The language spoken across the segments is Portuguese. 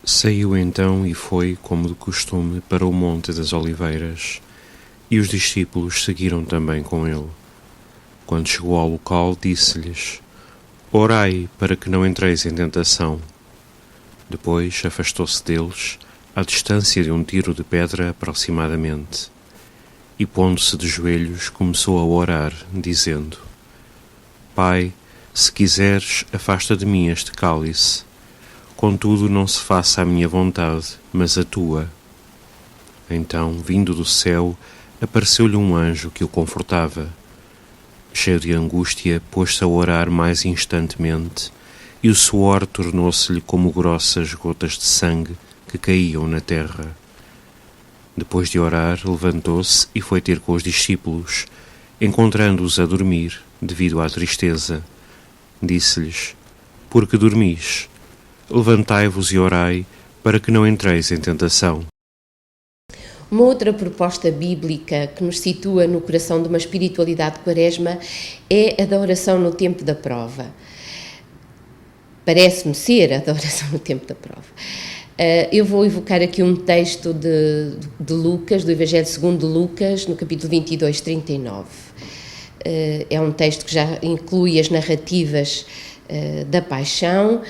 Saiu então e foi, como de costume, para o Monte das Oliveiras, e os discípulos seguiram também com ele. Quando chegou ao local, disse-lhes: Orai para que não entreis em tentação. Depois afastou-se deles, à distância de um tiro de pedra aproximadamente, e pondo-se de joelhos, começou a orar, dizendo: Pai, se quiseres, afasta de mim este cálice. Contudo, não se faça a minha vontade, mas a tua. Então, vindo do céu, apareceu-lhe um anjo que o confortava. Cheio de angústia, pôs-se a orar mais instantemente, e o suor tornou-se-lhe como grossas gotas de sangue que caíam na terra. Depois de orar, levantou-se e foi ter com os discípulos, encontrando-os a dormir, devido à tristeza. Disse-lhes: Por que dormis? Levantai-vos e orai, para que não entreis em tentação. Uma outra proposta bíblica que nos situa no coração de uma espiritualidade de Quaresma é a da oração no tempo da prova. Parece-me ser a da oração no tempo da prova. Eu vou evocar aqui um texto de Lucas, do Evangelho segundo Lucas, no capítulo 22, 39. É um texto que já inclui as narrativas da paixão,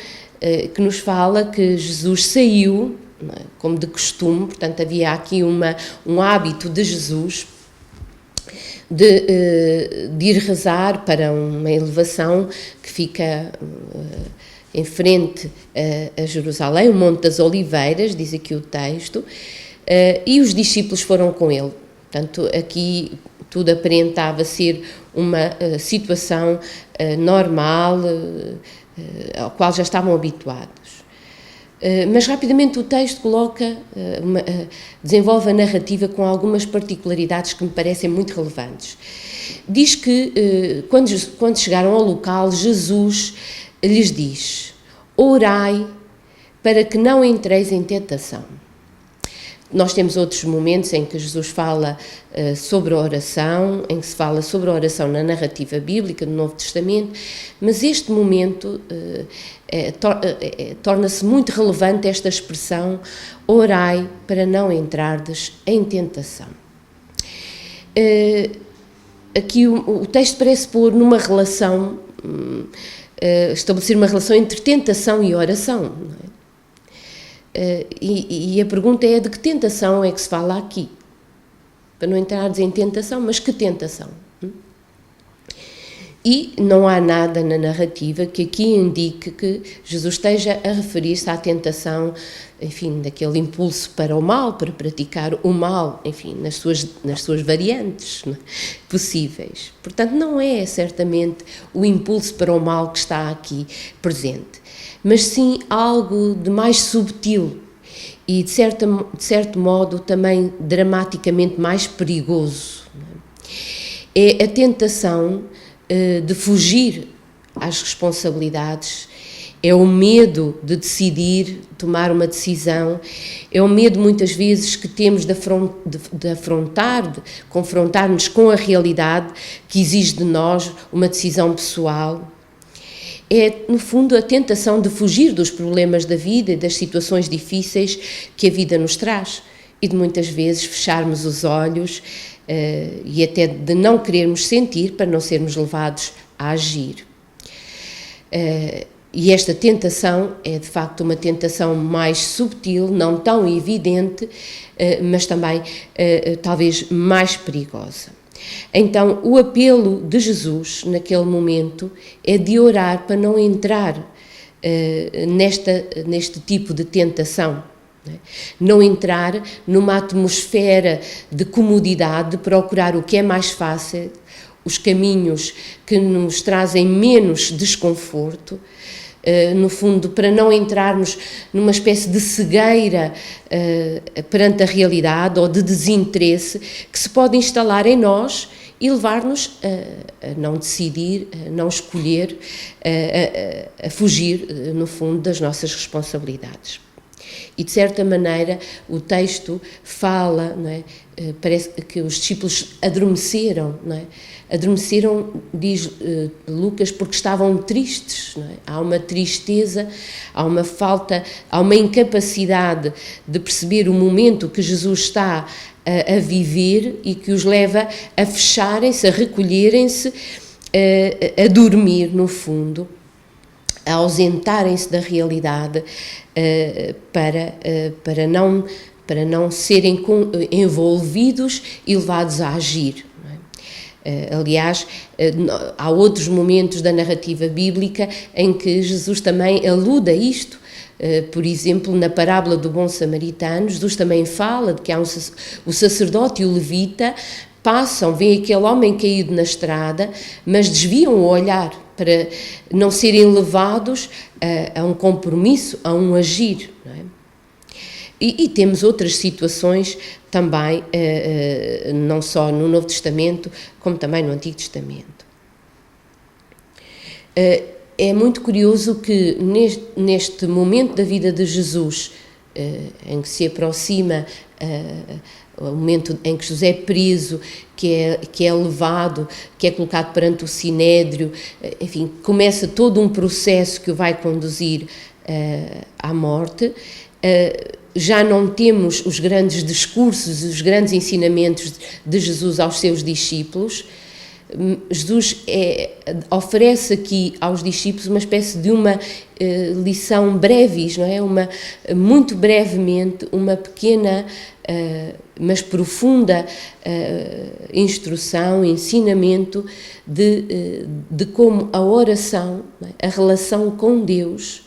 que nos fala que Jesus saiu, como de costume, portanto havia aqui um hábito de Jesus de ir rezar para uma elevação que fica em frente a Jerusalém, o Monte das Oliveiras, diz aqui o texto, e os discípulos foram com ele. Portanto, aqui tudo aparentava ser uma situação normal, ao qual já estavam habituados. Mas rapidamente o texto desenvolve a narrativa com algumas particularidades que me parecem muito relevantes. Diz que quando chegaram ao local, Jesus lhes diz: Orai para que não entreis em tentação. Nós temos outros momentos em que Jesus fala sobre a oração, em que se fala sobre a oração na narrativa bíblica do Novo Testamento, mas este momento torna-se muito relevante esta expressão: orai para não entrardes em tentação. Aqui o texto parece pôr numa relação, estabelecer uma relação entre tentação e oração, não é? E a pergunta é: de que tentação é que se fala aqui? Para não entrares em tentação, mas que tentação? E não há nada na narrativa que aqui indique que Jesus esteja a referir-se à tentação, enfim, daquele impulso para o mal, para praticar o mal, enfim, nas suas variantes, né, possíveis. Portanto, não é certamente o impulso para o mal que está aqui presente, mas sim algo de mais subtil e, de certo modo, também dramaticamente mais perigoso. É a tentação de fugir às responsabilidades, é o medo de decidir, tomar uma decisão, é o medo muitas vezes que temos de confrontar-nos com a realidade que exige de nós uma decisão pessoal. É, no fundo, a tentação de fugir dos problemas da vida e das situações difíceis que a vida nos traz e de muitas vezes fecharmos os olhos e até de não querermos sentir para não sermos levados a agir. E esta tentação é, de facto, uma tentação mais subtil, não tão evidente, mas também, talvez, mais perigosa. Então, o apelo de Jesus, naquele momento, é de orar para não entrar neste tipo de tentação. Não entrar numa atmosfera de comodidade, de procurar o que é mais fácil, os caminhos que nos trazem menos desconforto, no fundo, para não entrarmos numa espécie de cegueira perante a realidade ou de desinteresse que se pode instalar em nós e levar-nos a não decidir, a não escolher, a fugir, no fundo, das nossas responsabilidades. E, de certa maneira, o texto fala, não é? Parece que os discípulos adormeceram, não é? Adormeceram, diz Lucas, porque estavam tristes, não é? Há uma tristeza, há uma falta, há uma incapacidade de perceber o momento que Jesus está a viver e que os leva a fecharem-se, a recolherem-se, a dormir, no fundo, a ausentarem-se da realidade para não serem envolvidos e levados a agir. Aliás, há outros momentos da narrativa bíblica em que Jesus também alude a isto. Por exemplo, na parábola do bom samaritano, Jesus também fala de que há o sacerdote e o levita passam, veem aquele homem caído na estrada, mas desviam o olhar para não serem levados a um compromisso, a um agir. Não é? E temos outras situações também, não só no Novo Testamento, como também no Antigo Testamento. É muito curioso que neste momento da vida de Jesus, em que se aproxima o momento em que José é preso, que é levado, que é colocado perante o Sinédrio, enfim, começa todo um processo que o vai conduzir à morte. Já não temos os grandes discursos, os grandes ensinamentos de Jesus aos seus discípulos. Jesus oferece aqui aos discípulos uma espécie de uma lição brevis, não é? Muito brevemente, uma pequena, mas profunda instrução, ensinamento de como a oração, não é? A relação com Deus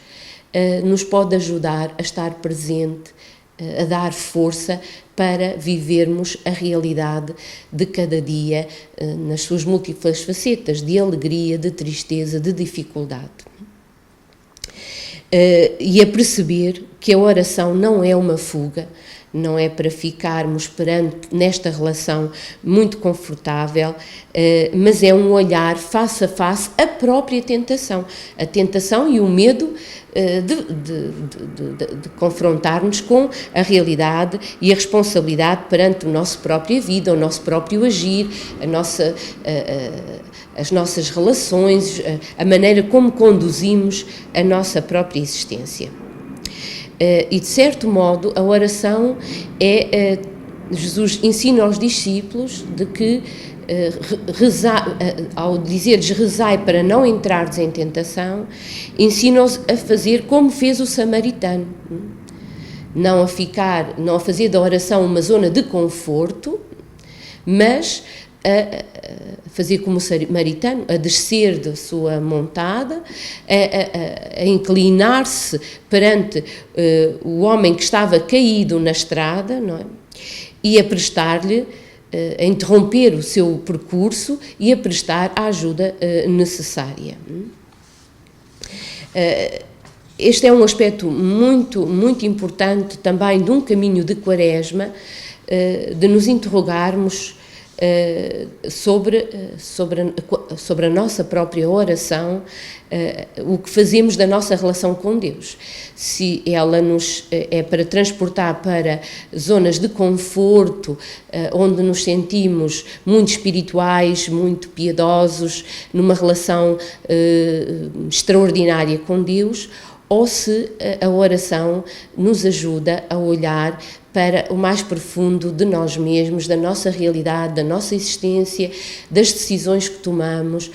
nos pode ajudar a estar presente, a dar força para vivermos a realidade de cada dia nas suas múltiplas facetas, de alegria, de tristeza, de dificuldade. E a perceber que a oração não é uma fuga, não é para ficarmos nesta relação muito confortável, mas é um olhar face a face à própria tentação. A tentação e o medo de confrontar-nos com a realidade e a responsabilidade perante a nossa própria vida, o nosso próprio agir, as nossas relações, a maneira como conduzimos a nossa própria existência. E, de certo modo, a oração Jesus ensina aos discípulos de que ao dizer-lhes rezai para não entrardes em tentação, ensina-os a fazer como fez o samaritano. Não a fazer da oração uma zona de conforto, mas a fazer como o samaritano, a descer da sua montada, a inclinar-se perante o homem que estava caído na estrada, não é? E a prestar-lhe, a interromper o seu percurso e a prestar a ajuda necessária. Este é um aspecto muito, muito importante também de um caminho de Quaresma, de nos interrogarmos sobre a nossa própria oração, o que fazemos da nossa relação com Deus. Se ela nos é para transportar para zonas de conforto, onde nos sentimos muito espirituais, muito piedosos, numa relação extraordinária com Deus, ou se a oração nos ajuda a olhar para o mais profundo de nós mesmos, da nossa realidade, da nossa existência, das decisões que tomamos,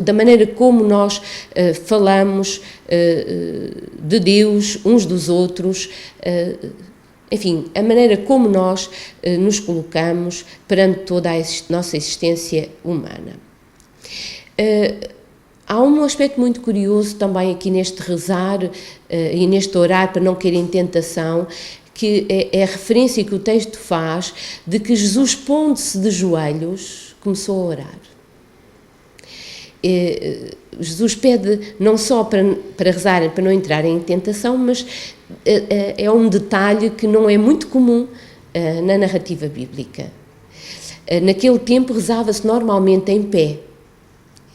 da maneira como nós falamos de Deus, uns dos outros, enfim, a maneira como nós nos colocamos perante toda a nossa existência humana. Há um aspecto muito curioso também aqui neste rezar e neste orar para não cair em tentação, que é a referência que o texto faz de que Jesus, pondo-se de joelhos, começou a orar. Jesus pede não só para rezarem, para não entrarem em tentação, mas é um detalhe que não é muito comum na narrativa bíblica. Naquele tempo rezava-se normalmente em pé.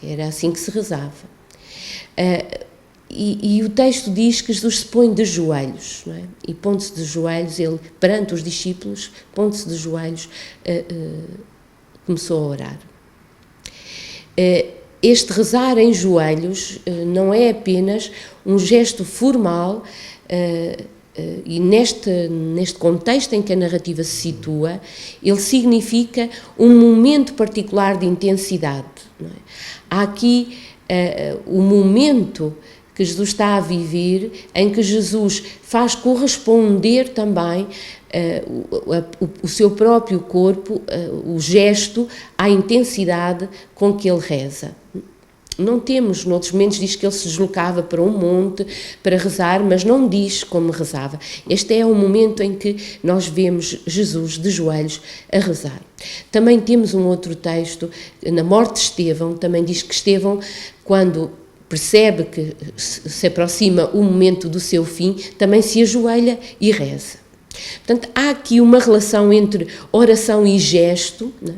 Era assim que se rezava. E o texto diz que Jesus se põe de joelhos, não é? E pondo-se de joelhos, ele, perante os discípulos, pondo-se de joelhos, começou a orar. Este rezar em joelhos não é apenas um gesto formal, e neste contexto em que a narrativa se situa, ele significa um momento particular de intensidade. Não é? Há aqui o momento que Jesus está a viver, em que Jesus faz corresponder também o seu próprio corpo, o gesto, à intensidade com que ele reza. Não temos, noutros momentos diz que ele se deslocava para um monte para rezar, mas não diz como rezava. Este é o momento em que nós vemos Jesus de joelhos a rezar. Também temos um outro texto, na morte de Estevão, também diz que Estevão, quando percebe que se aproxima o momento do seu fim, também se ajoelha e reza. Portanto, há aqui uma relação entre oração e gesto, né,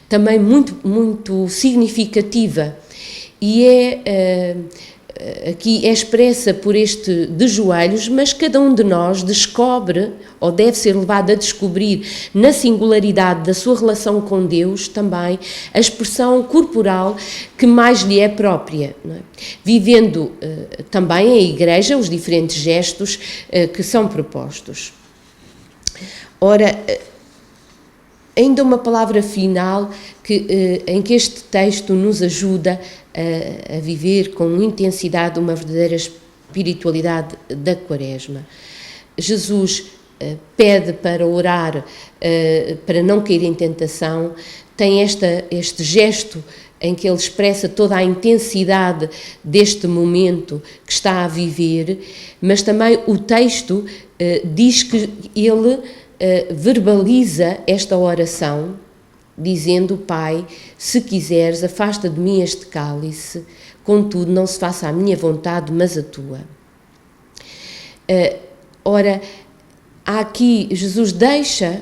também muito significativa, e aqui é expressa por este de joelhos, mas cada um de nós descobre, ou deve ser levado a descobrir, na singularidade da sua relação com Deus, também a expressão corporal que mais lhe é própria, não é? Vivendo também a Igreja os diferentes gestos que são propostos. Ora, ainda uma palavra final em que este texto nos ajuda a viver com intensidade uma verdadeira espiritualidade da Quaresma. Jesus pede para orar, para não cair em tentação, tem este gesto em que ele expressa toda a intensidade deste momento que está a viver, mas também o texto diz que ele verbaliza esta oração, dizendo: Pai, se quiseres, afasta de mim este cálice, contudo não se faça a minha vontade, mas a tua. Ora, há aqui, Jesus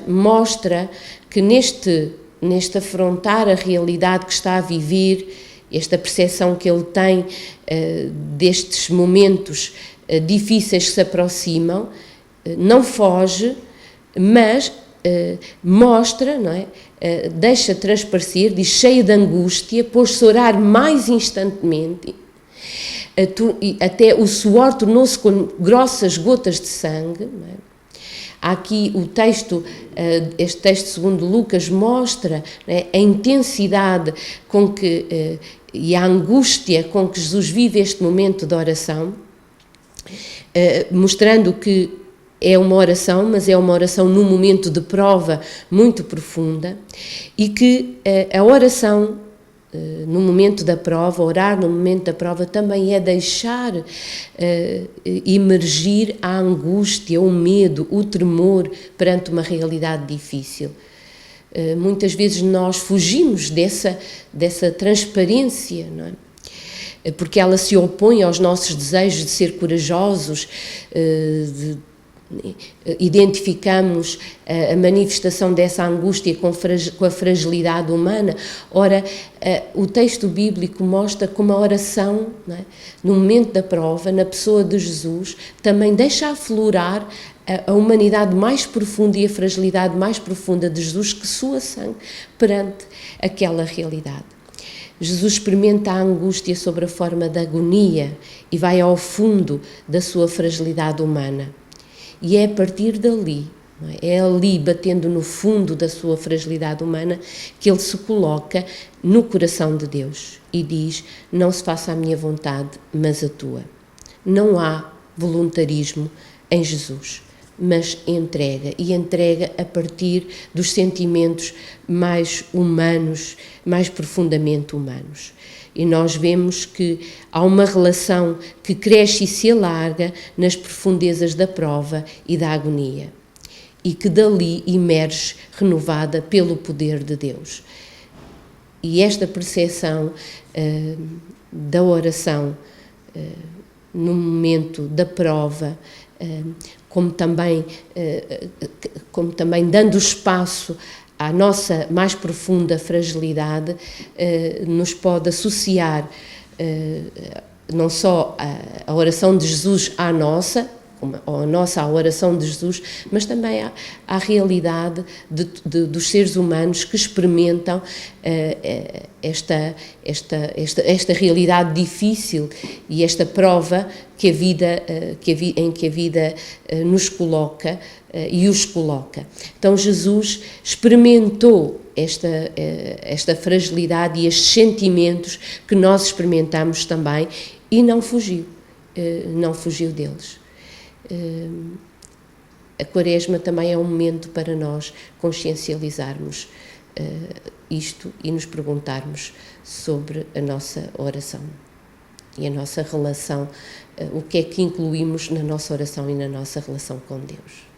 mostra que neste afrontar a realidade que está a viver, esta percepção que ele tem destes momentos difíceis que se aproximam, não foge, mas mostra, não é? Deixa transparecer, diz, cheio de angústia, pôs-se a orar mais instantemente, até o suor tornou-se com grossas gotas de sangue. Não é? Há aqui o texto, este texto segundo Lucas mostra, não é, a intensidade com que, e a angústia com que Jesus vive este momento de oração, mostrando que é uma oração, mas é uma oração num momento de prova muito profunda, e que a oração no momento da prova, orar no momento da prova, também é deixar emergir a angústia, o medo, o tremor perante uma realidade difícil. Muitas vezes nós fugimos dessa transparência, não é? Porque ela se opõe aos nossos desejos de ser corajosos, identificamos a manifestação dessa angústia com a fragilidade humana. Ora, o texto bíblico mostra como a oração, não é, no momento da prova, na pessoa de Jesus, também deixa aflorar a humanidade mais profunda e a fragilidade mais profunda de Jesus, que sua sangue perante aquela realidade. Jesus experimenta a angústia sob a forma da agonia e vai ao fundo da sua fragilidade humana. E é a partir dali, não é? É ali, batendo no fundo da sua fragilidade humana, que ele se coloca no coração de Deus e diz: não se faça a minha vontade, mas a tua. Não há voluntarismo em Jesus, mas entrega, e entrega a partir dos sentimentos mais humanos, mais profundamente humanos. E nós vemos que há uma relação que cresce e se alarga nas profundezas da prova e da agonia, e que dali emerge renovada pelo poder de Deus. E esta percepção da oração no momento da prova, como também dando espaço à nossa mais profunda fragilidade, nos pode associar não só a oração de Jesus à nossa, ou a nossa oração de Jesus, mas também à realidade dos seres humanos que experimentam esta realidade difícil e esta prova em que a vida nos coloca e os coloca. Então Jesus experimentou esta fragilidade e estes sentimentos que nós experimentamos também e não fugiu deles. A Quaresma também é um momento para nós consciencializarmos isto e nos perguntarmos sobre a nossa oração e a nossa relação, o que é que incluímos na nossa oração e na nossa relação com Deus.